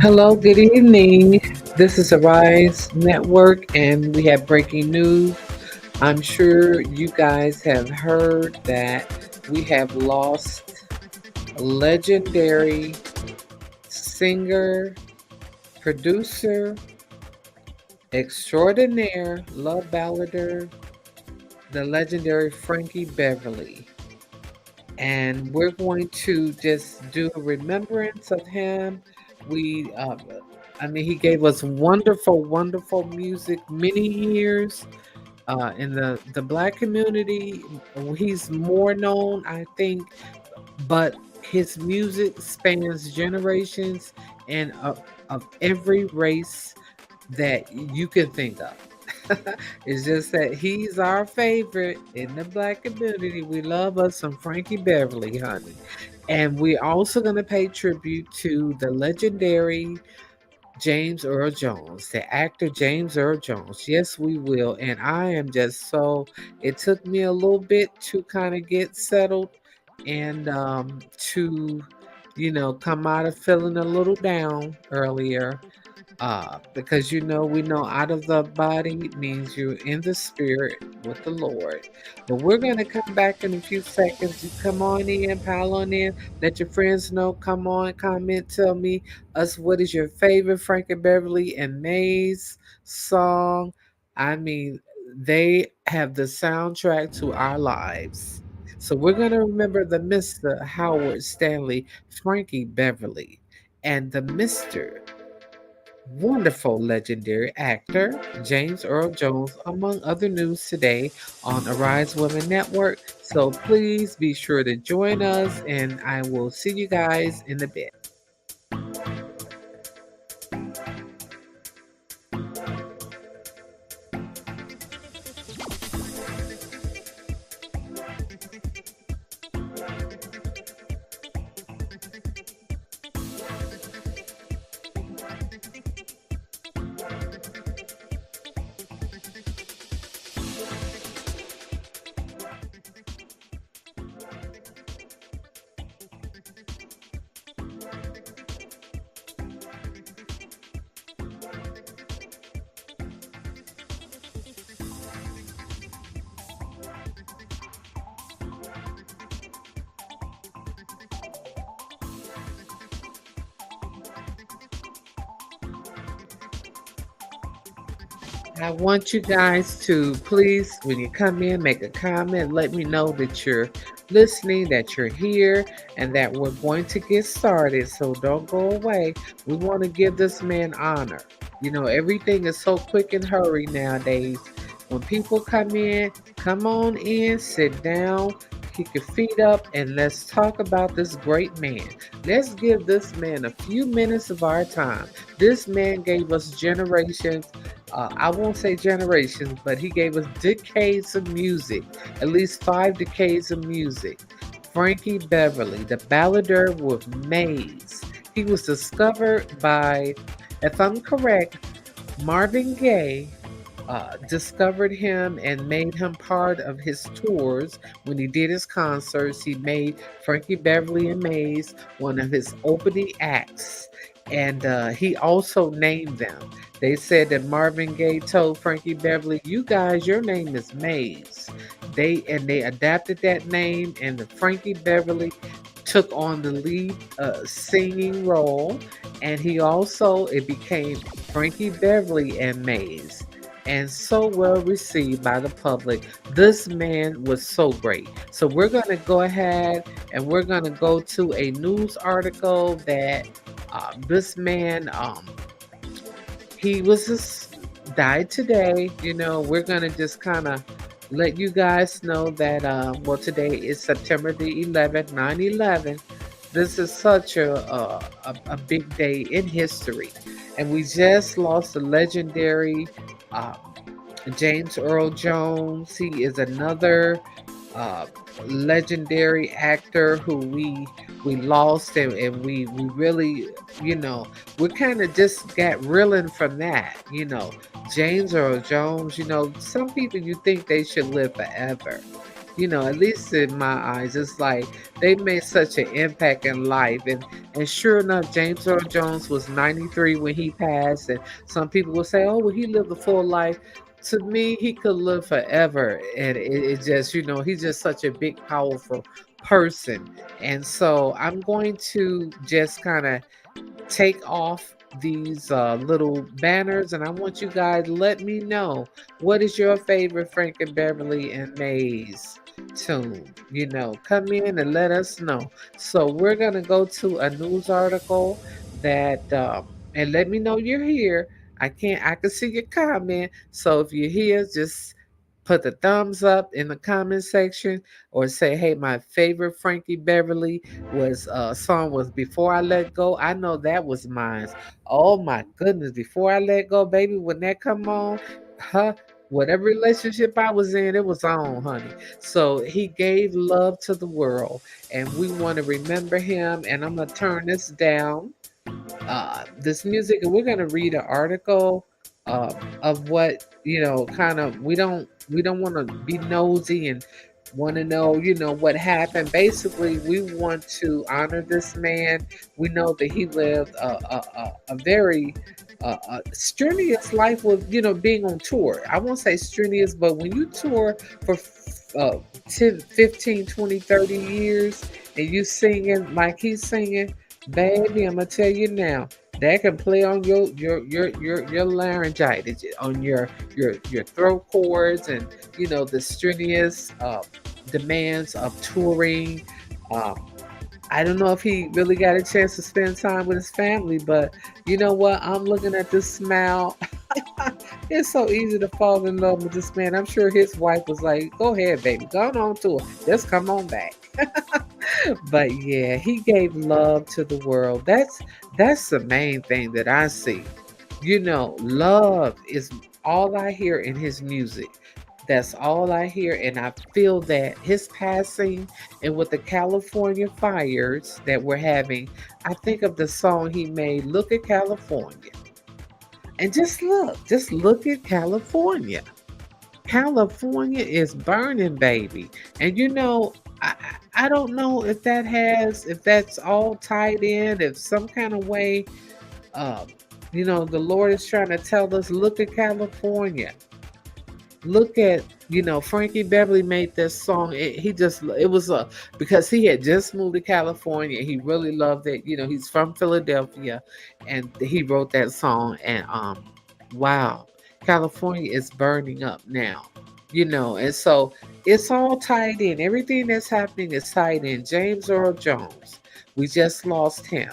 Hello, good evening. This is Ari'ze Network, and we have breaking news. I'm sure you guys have heard that we have lost a legendary singer, producer, extraordinaire, love ballader, the legendary Frankie Beverly. And we're going to just do a remembrance of him. We, I mean, he gave us wonderful, wonderful music many years in the black community. He's more known, I think, but his music spans generations and of every race that you can think of. It's just that he's our favorite in the black community. We love us some Frankie Beverly, honey. And we're also going to pay tribute to the legendary James Earl Jones, the actor James Earl Jones. Yes, we will. And I am just so, it took me a little bit to kind of get settled and to, come out of feeling a little down earlier because we know out of the body means you're in the spirit with the Lord. But we're going to come back in a few seconds. You come on in, pile on in, let your friends know. Come on, comment, tell me us what is your favorite Frankie Beverly and Mays song. I mean, they have the soundtrack to our lives. So we're going to remember the Mr. Howard Stanley, Frankie Beverly, and the Mr. Wonderful legendary actor James Earl Jones, among other news today on Arise Women Network. So please be sure to join us, and I will see you guys in a bit. I want you guys to please, when you come in, make a comment. Let me know that you're listening, that you're here, and that we're going to get started. So don't go away. We want to give this man honor. Everything is so quick and hurry nowadays. When people come on in, sit down, kick your feet up, and let's talk about this great man. Let's give this man a few minutes of our time. This man gave us generations. I won't say generations, but he gave us decades of music, at least 5 decades of music. Frankie Beverly, the ballader with Maze. He was discovered by, if I'm correct, Marvin Gaye discovered him and made him part of his tours. When he did his concerts, he made Frankie Beverly and Maze one of his opening acts. And he also named them. They said that Marvin Gaye told Frankie Beverly, "You guys, your name is Maze." They adapted that name, and the Frankie Beverly took on the lead singing role, and he also it became Frankie Beverly and Maze, and so well received by the public. This man was so great. So we're going to go ahead and we're going to go to a news article that this man he was just died today. We're going to just kind of let you guys know that well, today is September the 11th, 9/11. This is such a big day in history, and we just lost the legendary uh, James Earl Jones. He is another uh, legendary actor who we lost, and we really, you know, we kind of just got reeling from that. James Earl Jones. Some people you think they should live forever. at least in my eyes, it's like they made such an impact in life. And sure enough, James Earl Jones was 93 when he passed. And some people will say, oh, well, he lived a full life. To me, he could live forever. And it just, he's just such a big, powerful person. And so I'm going to just kind of take off these little banners, and I want you guys to let me know what is your favorite Frankie Beverly and Mays tune. Come in and let us know. So we're gonna go to a news article that and let me know you're here. I can see your comment. So if you're here, just put the thumbs up in the comment section or say, hey, my favorite Frankie Beverly was song was Before I Let Go. I know that was mine. Oh my goodness, Before I Let Go, baby, when that come on, huh? Whatever relationship I was in, it was on, honey. So he gave love to the world, and we want to remember him. And I'm gonna turn this down, this music, and we're going to read an article of what kind of we don't want to be nosy and want to know what happened. Basically, we want to honor this man. We know that he lived a very strenuous life with being on tour. I won't say strenuous, but when you tour for uh, 10, 15, 20, 30 years and you singing like he's singing, baby, I'm gonna tell you now, that can play on your laryngitis, on your throat cords, and the strenuous demands of touring. Um, I don't know if he really got a chance to spend time with his family, but you know what? I'm looking at this smile. It's so easy to fall in love with this man. I'm sure his wife was like, "Go ahead, baby, go on tour. Just come on back." But yeah, he gave love to the world. That's the main thing that I see. Love is all I hear in his music. That's all I hear, and I feel that his passing and with the California fires that we're having, I think of the song he made, Look at California. And just look at California. California is burning, baby. And I don't know if that's all tied in, if some kind of way, um, the Lord is trying to tell us, look at California. Look at, Frankie Beverly made this song. It was because he had just moved to California. He really loved it. He's from Philadelphia, and he wrote that song. And wow, California is burning up now. And so it's all tied in. Everything that's happening is tied in. James Earl Jones, we just lost him.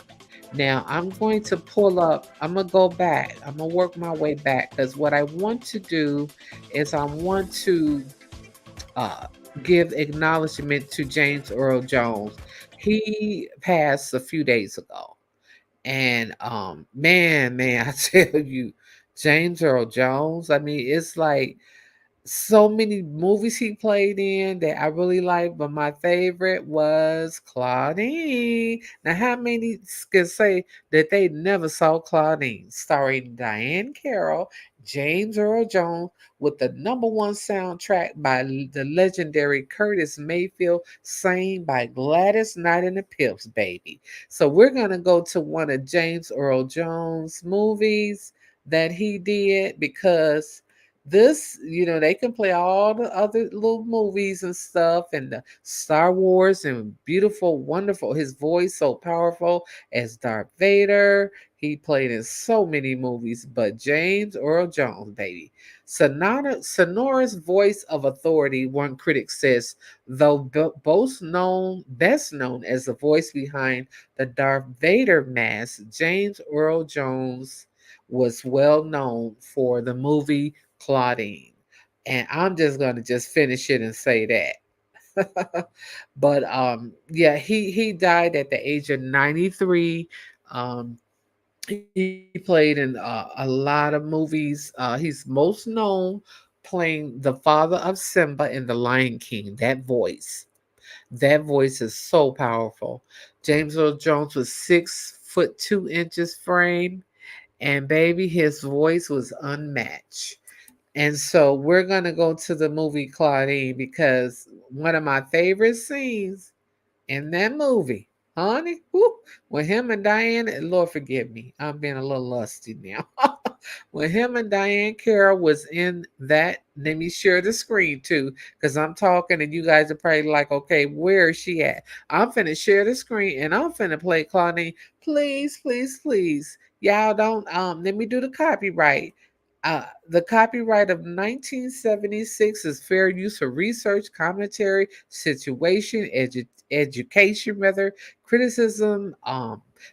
Now I'm going to pull up, I'm going to go back. I'm going to work my way back, because what I want to do is I want to uh, give acknowledgement to James Earl Jones. He passed a few days ago. And man, I tell you, James Earl Jones, I mean, it's like so many movies he played in that I really liked, but my favorite was Claudine. Now, how many can say that they never saw Claudine, starring Diane Carroll, James Earl Jones, with the number one soundtrack by the legendary Curtis Mayfield, sang by Gladys Knight and the Pips, baby. So we're gonna go to one of James Earl Jones' movies that he did, because this, they can play all the other little movies and stuff, and the Star Wars, and beautiful, wonderful. His voice so powerful as Darth Vader. He played in so many movies, but James Earl Jones, baby. Sonorous voice of authority, one critic says, though best known as the voice behind the Darth Vader mask, James Earl Jones was well known for the movie Claudine. And I'm just gonna just finish it and say that. But yeah, he died at the age of 93. Um he played in a lot of movies. He's most known playing the father of Simba in The Lion King. That voice is so powerful. James Earl Jones was 6 foot 2 inches frame, and baby, his voice was unmatched. And so we're gonna go to the movie Claudine because one of my favorite scenes in that movie, honey, whew, when him and Diane, Lord forgive me, I'm being a little lusty now. When him and Diane Carroll was in that, let me share the screen too, because I'm talking and you guys are probably like, okay, where is she at? I'm finna share the screen and I'm finna play Claudine. Please, please, please. Y'all don't let me do the copyright. The copyright of 1976 is fair use for research, commentary, situation, education, rather, criticism,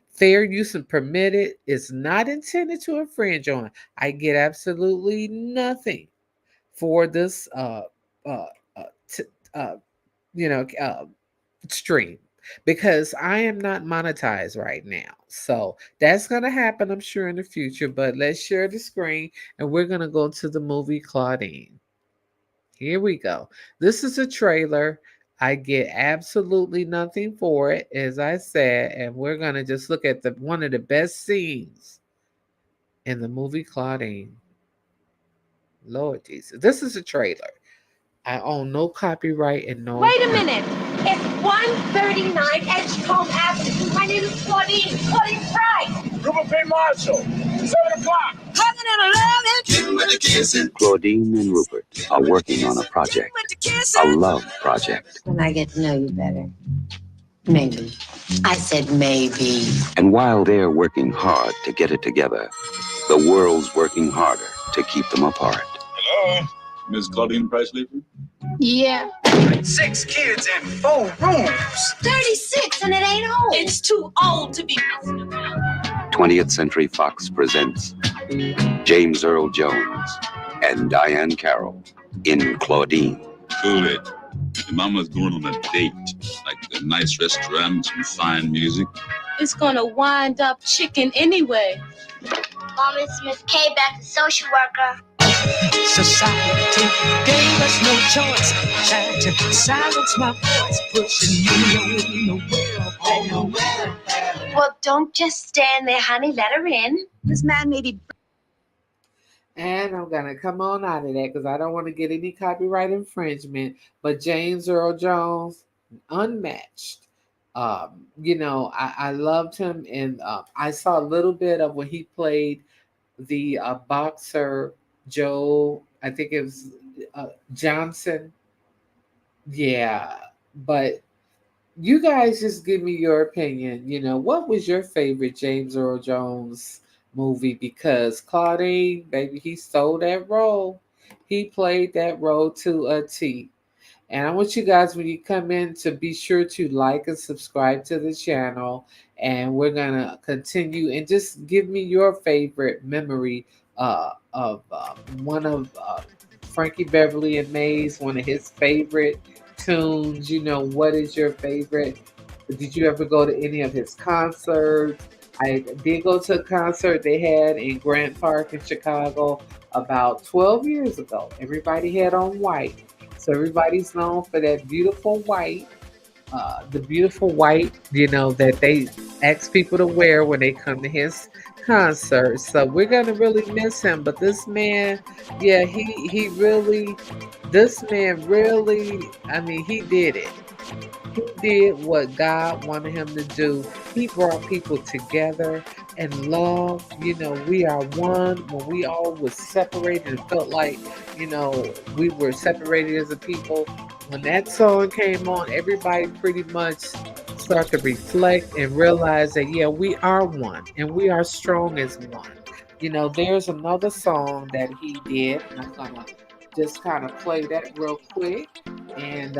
fair use and permitted. Is not intended to infringe on. I get absolutely nothing for this, uh, uh, t- uh, you know, stream because I am not monetized right now. So that's going to happen, I'm sure, in the future. But let's share the screen and we're going to go to the movie Claudine. Here we go. This is a trailer. I get absolutely nothing for it, as I said, and we're going to just look at the one of the best scenes in the movie Claudine. Lord Jesus. This is a trailer. I own no copyright and no. Wait a minute. It's 139 Edgecombe Avenue. My name is Claudine. Claudine Price. Rupert P. Marshall. 7 o'clock. Hugging and loving. Claudine and Rupert are working on a project, a love project. When I get to know you better. Maybe. I said maybe. And while they're working hard to get it together, the world's working harder to keep them apart. Hello? Miss Claudine Price Leeper? Yeah. 6 kids and 4 rooms. 36 and it ain't home. It's too old to be messing around. 20th Century Fox presents James Earl Jones and Diane Carroll in Claudine. Cool it. Your mama's going on a date, like a nice restaurant, some fine music. It's gonna wind up chicken anyway. Mom, it's Miss K back, the social worker. Society gave us no choice. Tried to silence my voice, pushing me on the world. Well, don't just stand there, honey. Let her in. This man may be. And I'm going to come on out of that because I don't want to get any copyright infringement. But James Earl Jones, unmatched. I loved him. And I saw a little bit of when he played the boxer, Joe, I think it was Johnson. Yeah. But you guys just give me your opinion. What was your favorite James Earl Jones movie? Because Claudine, baby, he stole that role. He played that role to a T. And I want you guys, when you come in, to be sure to like and subscribe to the channel. And we're going to continue and just give me your favorite memory of one of Frankie Beverly and Mays, one of his favorite tunes. What is your favorite? Did you ever go to any of his concerts? I did go to a concert they had in Grant Park in Chicago about 12 years ago. Everybody had on white. So everybody's known for that beautiful white, the beautiful white, that they ask people to wear when they come to his concert. So we're gonna really miss him. But this man, yeah, he really, this man really, I mean, he did it. He did what God wanted him to do. He brought people together and love. We are one. When we all was separated and felt like, we were separated as a people. When that song came on, everybody pretty much start to reflect and realize that, yeah, we are one and we are strong as one. There's another song that he did, and I'm gonna just kind of play that real quick. And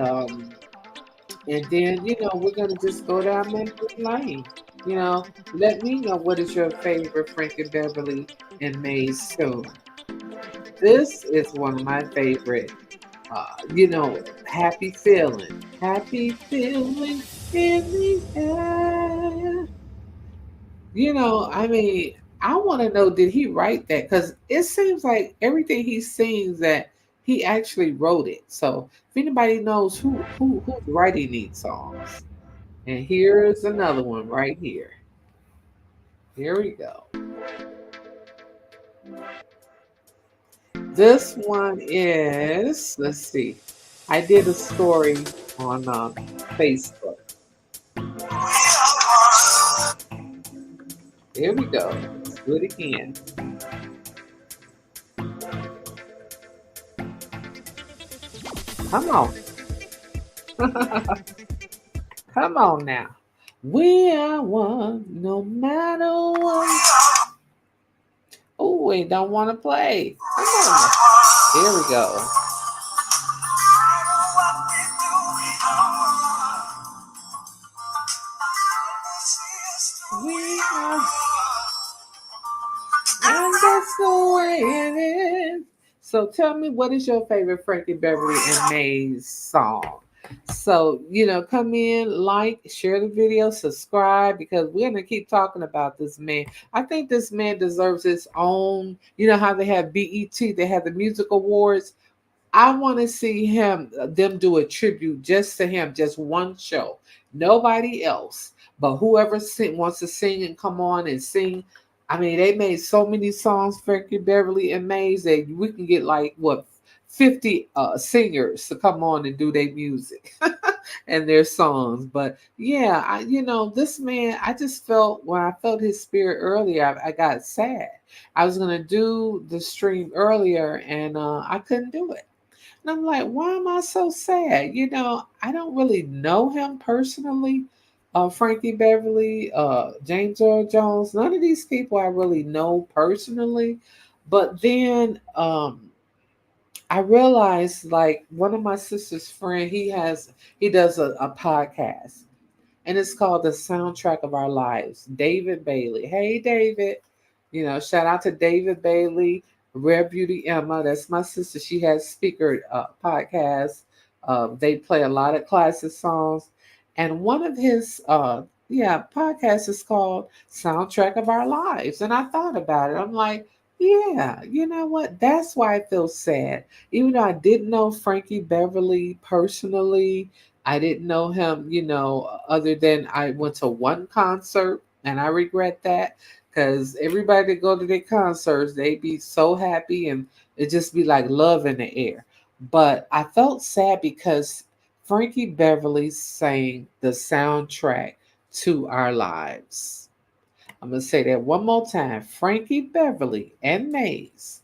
then, we're gonna just go down memory lane. Let me know what is your favorite Frankie Beverly and Mays tune. This is one of my favorite. Happy feeling, happy feeling in the air. I mean, I want to know, did he write that? Because it seems like everything he sings that he actually wrote it. So if anybody knows who's writing these songs, and here's another one right here. Here we go. This one is, let's see, I did a story on Facebook. Here we go. Let's do it again. Come on. Come on now. We are one no matter what. Oh, we don't want to play. Come on. Here we go. We are, and that's the way it is. So tell me, what is your favorite Frankie Beverly and Mays song? So, come in, like, share the video, subscribe, because we're going to keep talking about this man. I think this man deserves his own, you know how they have BET, they have the music awards. I want to see them do a tribute just to him, just one show, nobody else. But whoever wants to sing and come on and sing. I mean, they made so many songs, Frankie Beverly and Mays, that we can get like what 50 singers to come on and do their music and their songs. But yeah, this man, I just felt when I felt his spirit earlier, I got sad. I was gonna do the stream earlier and I couldn't do it. And I'm like, why am I so sad? I don't really know him personally. Frankie Beverly, James Earl Jones, none of these people I really know personally. But then I realized, like, one of my sister's friend, he does a podcast, and it's called The Soundtrack of Our Lives. David Bailey. Hey, David. Shout out to David Bailey, Rare Beauty Emma. That's my sister. She has speaker podcasts. They play a lot of classic songs. And one of his podcasts is called Soundtrack of Our Lives. And I thought about it. I'm like, yeah, you know what? That's why I feel sad. Even though I didn't know Frankie Beverly personally, I didn't know him, other than I went to one concert, and I regret that because everybody that go to their concerts, they be so happy and it just be like love in the air. But I felt sad because Frankie Beverly sang the soundtrack to our lives. I'm going to say that one more time. Frankie Beverly and Mays,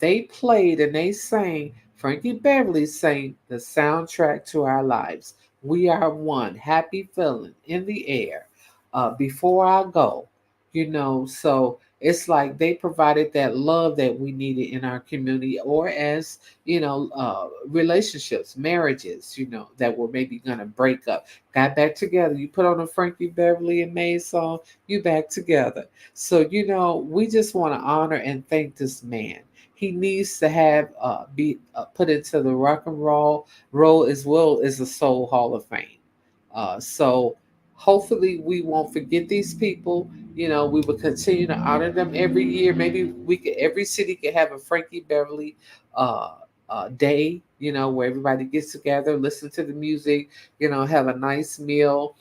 they played and they sang. Frankie Beverly sang the soundtrack to our lives. We are one. Happy feeling in the air. Before I go, so it's like they provided that love that we needed in our community, or as relationships, marriages, that were maybe gonna break up, got back together. You put on a Frankie Beverly and Mays song, you back together. So we just want to honor and thank this man. He needs to have be put into the rock and roll as well as the Soul Hall of Fame. So hopefully we won't forget these people. We will continue to honor them every year. Maybe every city could have a Frankie Beverly day, where everybody gets together, listen to the music, have a nice meal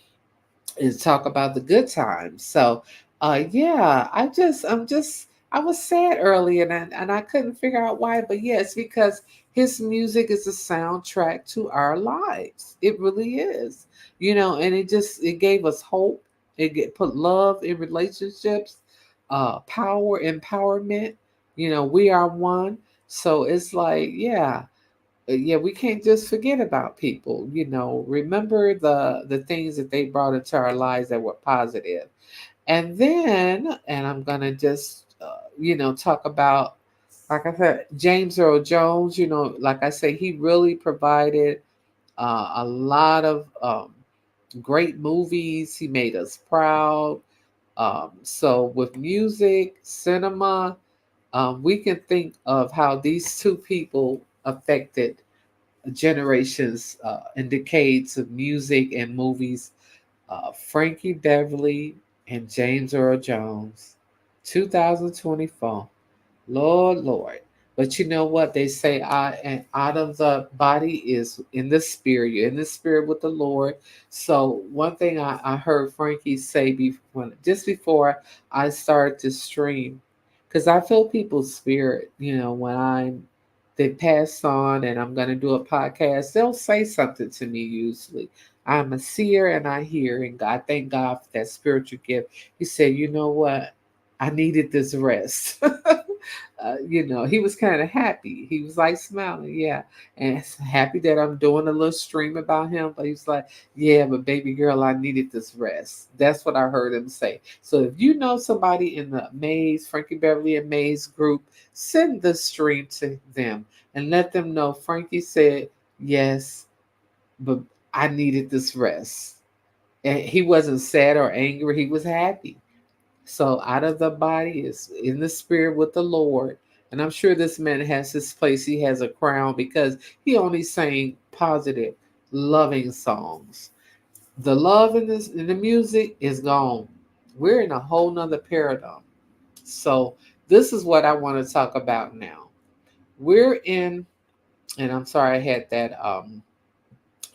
and talk about the good times. So, yeah, I was sad early, and I couldn't figure out why. But yes, because his music is a soundtrack to our lives. It really is, and it gave us hope. Put love in relationships, power, empowerment. We are one. So it's like, yeah, we can't just forget about people. Remember the things that they brought into our lives that were positive. And I'm gonna just talk about, like I said, James Earl Jones. Like I say, he really provided a lot of great movies. He made us proud. So with music, cinema, we can think of how these two people affected generations and decades of music and movies. Frankie Beverly and James Earl Jones, 2024. Lord, Lord. But you know what they say? And out of the body is in the spirit. You're in the spirit with the Lord. So one thing I heard Frankie say just before I started to stream, because I feel people's spirit. When I'm they passed on, and I'm going to do a podcast, they'll say something to me usually. I'm a seer and I hear, and I thank God for that spiritual gift. He said, you know what? I needed this rest. He was kind of happy. He was like smiling, yeah, and happy that I'm doing a little stream about him. But he's like, yeah, but baby girl, I needed this rest. That's what I heard him say. So if you know somebody in the Mays, Frankie Beverly and Mays group, send the stream to them and let them know Frankie said yes, but I needed this rest. And he wasn't sad or angry, he was happy. So out of the body is in the spirit with the Lord. And I'm sure this man has his place. He has a crown because he only sang positive, loving songs. The love in the music is gone. We're in a whole nother paradigm. So this is what I want to talk about now. We're in, and I'm sorry I had that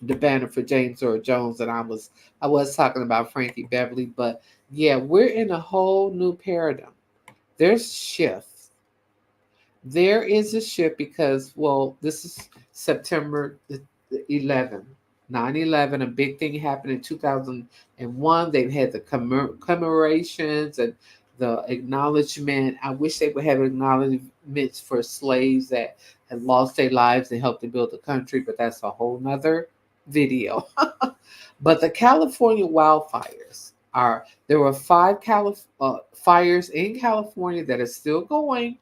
the banner for James Earl Jones, and I was talking about Frankie Beverly, but yeah, we're in a whole new paradigm. There's shifts. There is a shift because, well, this is September the 11th. 9/11, a big thing happened in 2001. They've had the commemorations and the acknowledgement. I wish they would have acknowledgments for slaves that had lost their lives and helped to build the country, but that's a whole nother video. But the California wildfires there were five fires in California that are still going.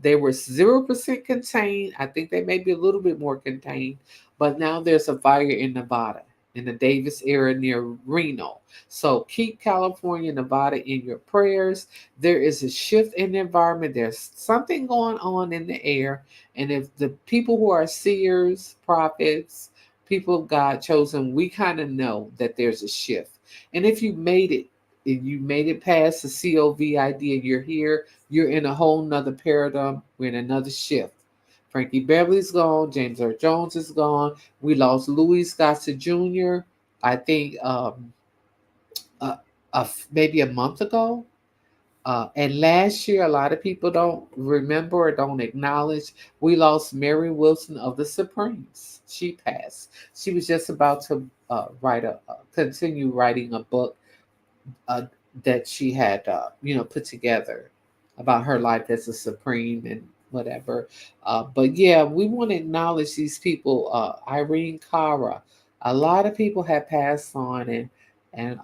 They were 0% contained. I think they may be a little bit more contained, but now there's a fire in Nevada, in the Davis area near Reno. So keep California, Nevada in your prayers. There is a shift in the environment. There's something going on in the air. And if the people who are seers, prophets, people of God chosen, we kind of know that there's a shift. And if you made it past the COVID and you're here, you're in a whole nother paradigm. We're in another shift. Frankie Beverly's gone. James Earl Jones is gone. We lost Louis Gossett Jr., I think uh, maybe a month ago. And last year, a lot of people don't remember or don't acknowledge, we lost Mary Wilson of the Supremes. She passed. She was just about to continue writing a book uh, that she had, put together about her life as a Supreme and whatever. But yeah, we want to acknowledge these people. Irene Cara, a lot of people have passed on, and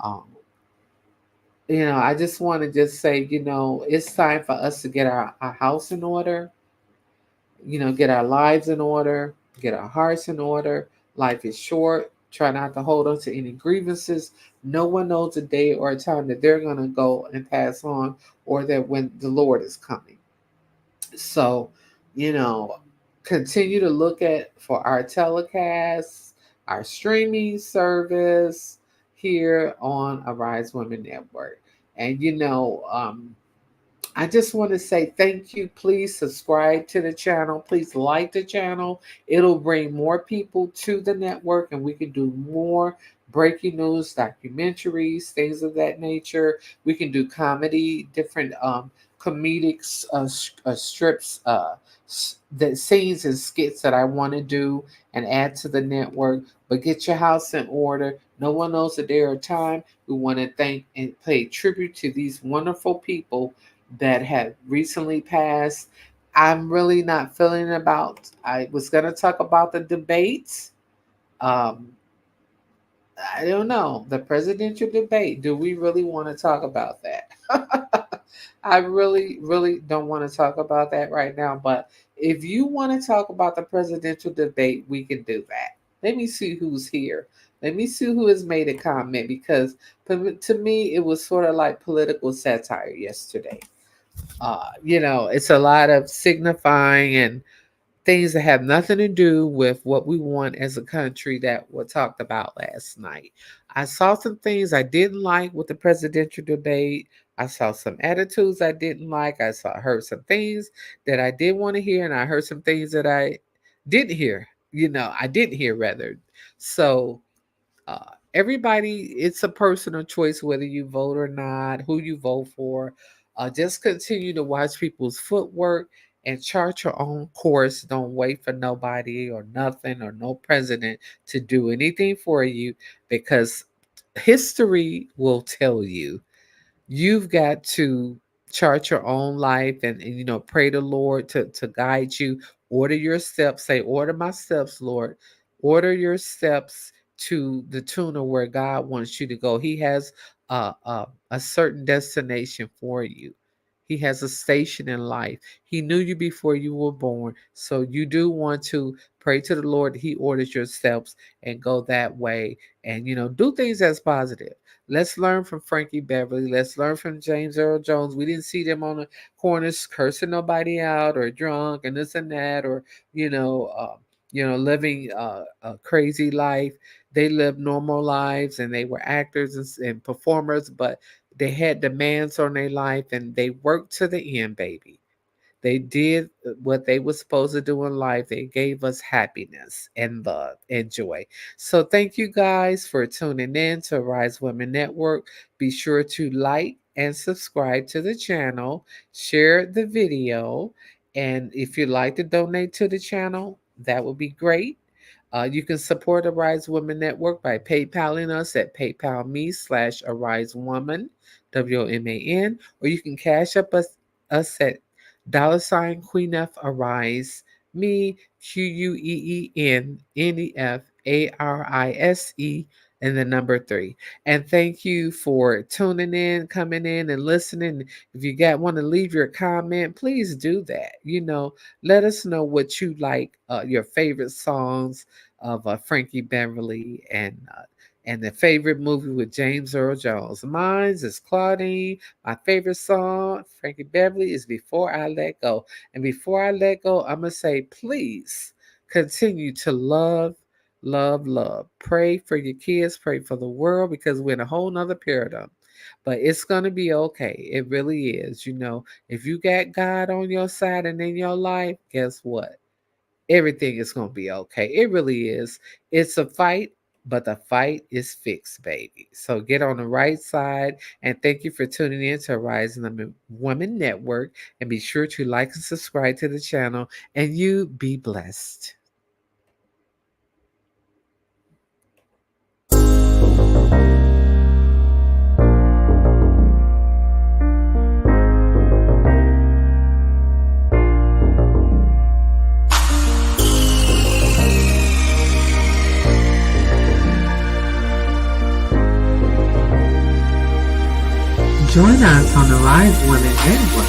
I just want to just say, it's time for us to get our house in order, get our lives in order, get our hearts in order. Life is short. Try not to hold on to any grievances. No one knows a day or a time that they're going to go and pass on, or that when the Lord is coming. So, you know, continue to look at for our telecasts, our streaming service here on Arise Women Network. And I just want to say thank you. Please subscribe to the channel. Please like the channel. It'll bring more people to the network, and we can do more breaking news, documentaries, things of that nature. We can do comedy, different comedic strips, that scenes and skits that I want to do and add to the network. But get your house in order. No one knows a day or time. We want to thank and pay tribute to these wonderful people that had recently passed. I'm really not feeling about. I was going to talk about the debates. Um, I don't know, the presidential debate. Do we really want to talk about that? I really, really don't want to talk about that right now. But if you want to talk about the presidential debate, we can do that. Let me see who's here. Let me see who has made a comment, because to me, it was sort of like political satire yesterday. It's a lot of signifying and things that have nothing to do with what we want as a country that were talked about last night. I saw some things I didn't like with the presidential debate. I saw some attitudes I didn't like. Heard some things that I did want to hear, and I heard some things that I didn't hear. I didn't hear rather. So everybody, it's a personal choice whether you vote or not, who you vote for. Just continue to watch people's footwork and chart your own course. Don't wait for nobody or nothing or no president to do anything for you, because history will tell you. You've got to chart your own life, and pray the Lord to guide you. Order your steps. Say, order my steps, Lord. Order your steps to the tune of where God wants you to go. He has a certain destination for you. He has a station in life. He knew you before you were born. So you do want to pray to the Lord. He orders your steps and go that way, and do things that's positive. Let's learn from Frankie Beverly. Let's learn from James Earl Jones. We didn't see them on the corners cursing nobody out or drunk and this and that, or you know, uh, living a crazy life. They lived normal lives, and they were actors and performers, but they had demands on their life, and they worked to the end, baby. They did what they were supposed to do in life. They gave us happiness and love and joy. So thank you guys for tuning in to Rise Women Network. Be sure to like and subscribe to the channel, share the video, and if you'd like to donate to the channel, that would be great. You can support Arise Women Network by PayPaling us at PayPal me/Arise Woman, WOMAN, or you can cash up us at $Queen F Arise, me, QUEENNEFARISE, and the number 3. And thank you for tuning in, coming in, and listening. If you want to leave your comment, please do that. Let us know what you like, your favorite songs of Frankie Beverly, and the favorite movie with James Earl Jones. Mine is Claudine. My favorite song, Frankie Beverly, is Before I Let Go. And before I let go, I'm going to say, please continue to love, love, love. Pray for your kids, pray for the world, because we're in a whole nother paradigm. But it's going to be okay. It really is. If you got God on your side and in your life, guess what? Everything is going to be okay. It really is. It's a fight, but the fight is fixed, baby. So get on the right side. And thank you for tuning in to Rising Women Network. And be sure to like and subscribe to the channel. And you be blessed. Join us on the Rise Women Network,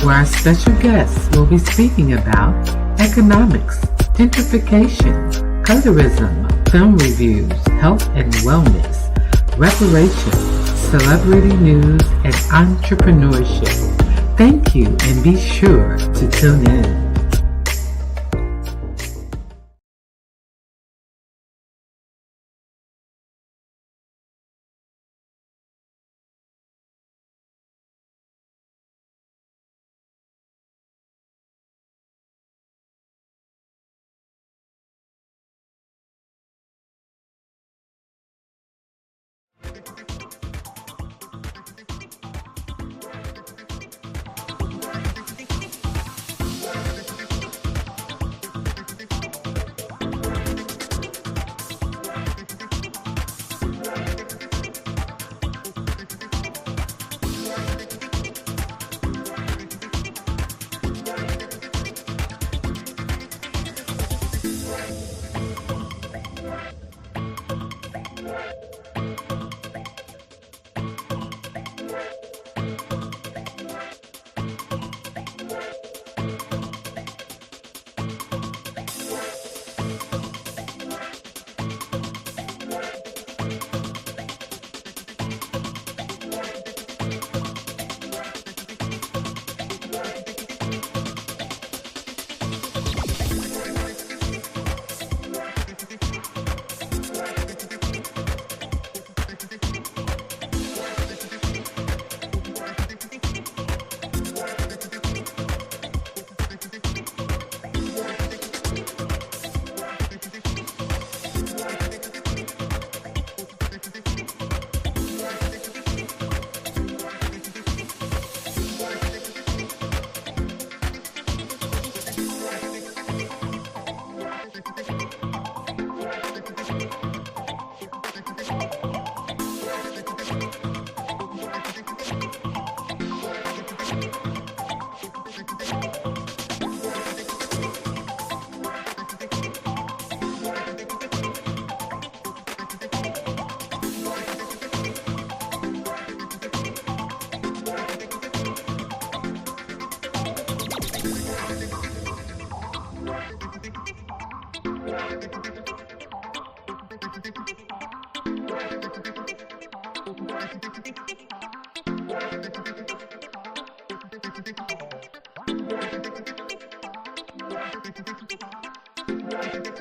where our special guests will be speaking about economics, gentrification, colorism, film reviews, health and wellness, reparations, celebrity news, and entrepreneurship. Thank you, and be sure to tune in. Bye.